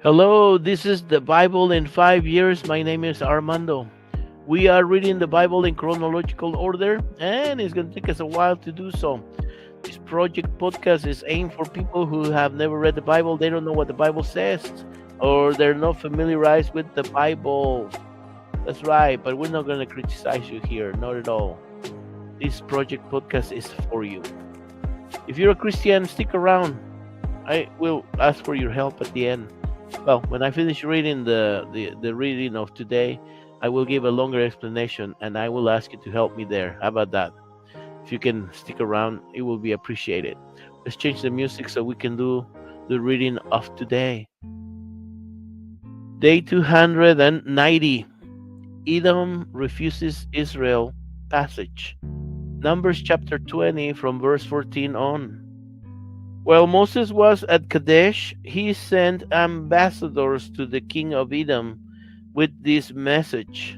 Hello, this is the Bible in 5 years. My name is Armando. We are reading the Bible in chronological order, and it's going to take us a while to do so. This project podcast is aimed for people who have never read the Bible, they don't know what the Bible says, or they're not familiarized with the Bible. That's right, but we're not going to criticize you here, not at all. This project podcast is for you. If you're a Christian, stick around. I will ask for your help at the end. Well, when I finish reading the reading of today, I will give a longer explanation and I will ask you to help me there. How about that? If you can stick around, it will be appreciated. Let's change the music so we can do the reading of today. Day 290. Edom refuses Israel passage. Numbers chapter 20 from verse 14 on. While Moses was at Kadesh, he sent ambassadors to the king of Edom with this message.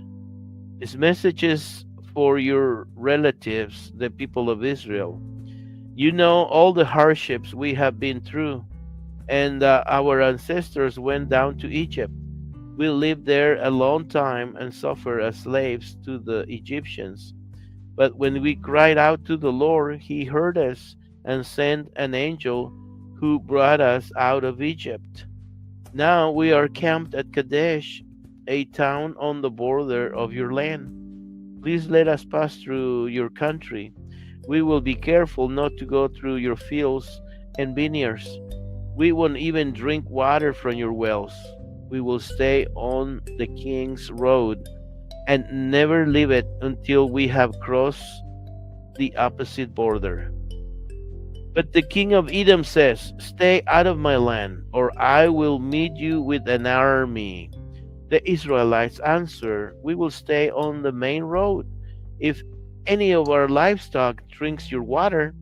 This message is for your relatives, the people of Israel. You know all the hardships we have been through, and our ancestors went down to Egypt. We lived there a long time and suffered as slaves to the Egyptians. But when we cried out to the Lord, he heard us and sent an angel who brought us out of Egypt. Now we are camped at Kadesh, a town on the border of your land. Please let us pass through your country. We will be careful not to go through your fields and vineyards. We won't even drink water from your wells. We will stay on the king's road and never leave it until we have crossed the opposite border. But the king of Edom says, stay out of my land, or I will meet you with an army. The Israelites answer, we will stay on the main road. If any of our livestock drinks your water,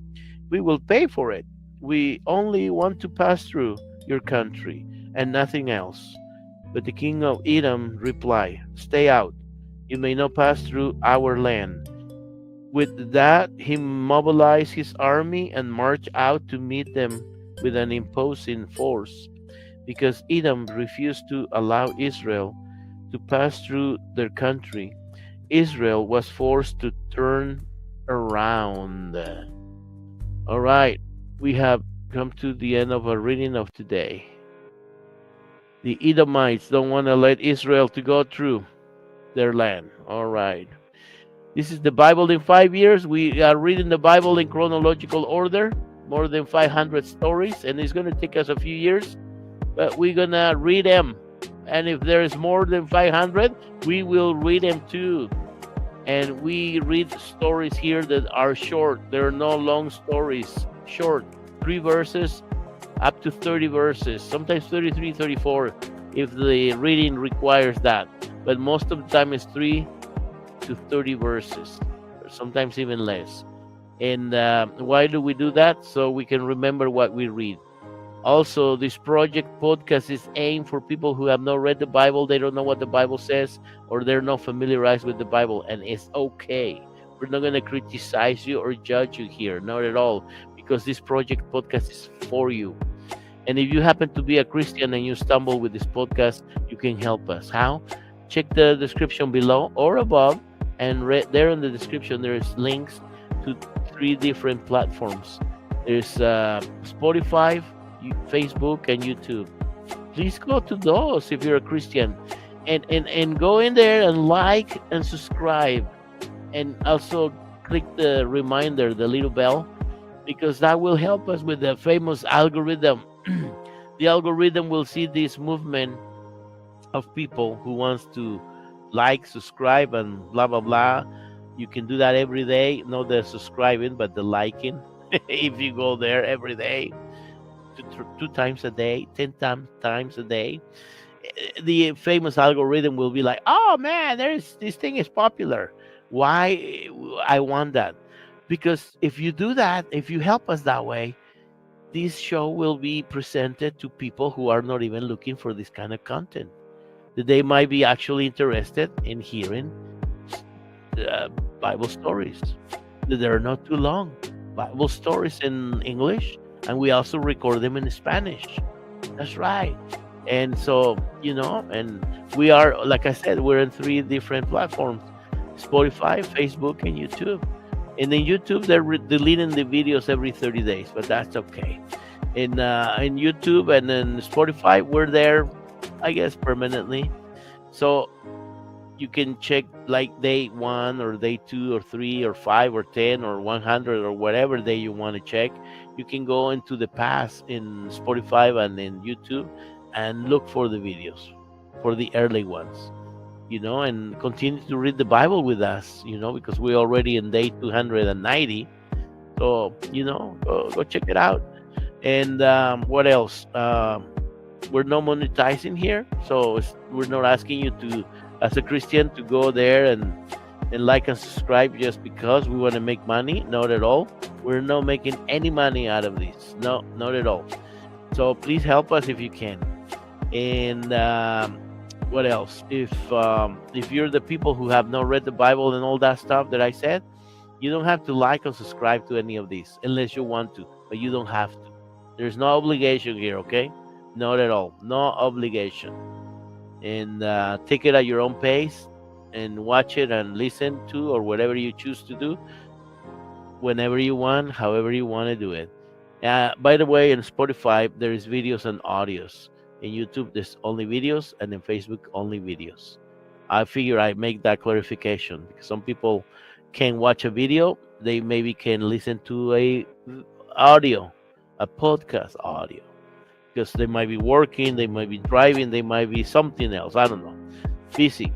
we will pay for it. We only want to pass through your country and nothing else. But the king of Edom replied, stay out. You may not pass through our land. With that, he mobilized his army and marched out to meet them with an imposing force. Because Edom refused to allow Israel to pass through their country, Israel was forced to turn around. All right, we have come to the end of our reading of today. The Edomites don't want to let Israel to go through their land. All right. This is the Bible in 5 years. We are reading the Bible in chronological order, more than 500 stories, and it's going to take us a few years, but we're going to read them. And if there is more than 500, we will read them too. And we read stories here that are short. There are no long stories, short, 3 verses up to 30 verses, sometimes 33, 34, if the reading requires that. But most of the time it's 3 to 30 verses, or sometimes even less. And why do we do that? So we can remember what we read. Also, this project podcast is aimed for people who have not read the Bible, they don't know what the Bible says, or they're not familiarized with the Bible, and it's okay. We're not going to criticize you or judge you here, not at all, because this project podcast is for you. And if you happen to be a Christian and you stumble with this podcast, you can help us. How? Check the description below or above, and there in the description there's links to 3 different platforms. There's Spotify, Facebook, and YouTube. Please go to those if you're a Christian, and go in there and like and subscribe, and also click the reminder, the little bell, because that will help us with the famous algorithm. The algorithm will see this movement of people who wants to like, subscribe, and blah blah blah. You can do that every day, not the subscribing but the liking. If you go there every day, 2 times a day, 10 times a day, the famous algorithm will be like, oh man, this thing is popular. Why I want that? Because if you do that, if you help us that way, this show will be presented to people who are not even looking for this kind of content. They might be actually interested in hearing Bible stories. They're not too long. Bible stories in English, and we also record them in Spanish. That's right. And so, and we are, like I said, we're in three different platforms: Spotify, Facebook, and YouTube. And in YouTube, they're deleting the videos every 30 days, but that's okay. In YouTube and in Spotify, we're there, I guess, permanently. So you can check like day one or day two or three or five or 10 or 100 or whatever day you want to check. You can go into the past in Spotify and in YouTube and look for the videos, for the early ones, and continue to read the Bible with us, because we're already in day 290. So, go check it out. And what else? We're not monetizing here, so we're not asking you to, as a Christian, to go there and like and subscribe just because we want to make money. Not at all. We're not making any money out of this. No, not at all. So please help us if you can. And what else? If you're the people who have not read the Bible and all that stuff that I said, you don't have to like or subscribe to any of these unless you want to, but you don't have to. There's no obligation here, okay? Not at all. No obligation. And take it at your own pace and watch it and listen to, or whatever you choose to do, whenever you want, however you want to do it. By the way, in Spotify, there is videos and audios. In YouTube, there's only videos, and in Facebook, only videos. I figure I make that clarification because some people can watch a video, they maybe can listen to a audio, a podcast audio, because they might be working, they might be driving, they might be something else. I don't know, busy.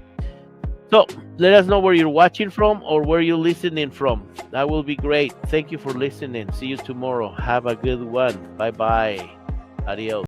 So let us know where you're watching from or where you're listening from. That will be great. Thank you for listening. See you tomorrow. Have a good one. Bye bye. Adios.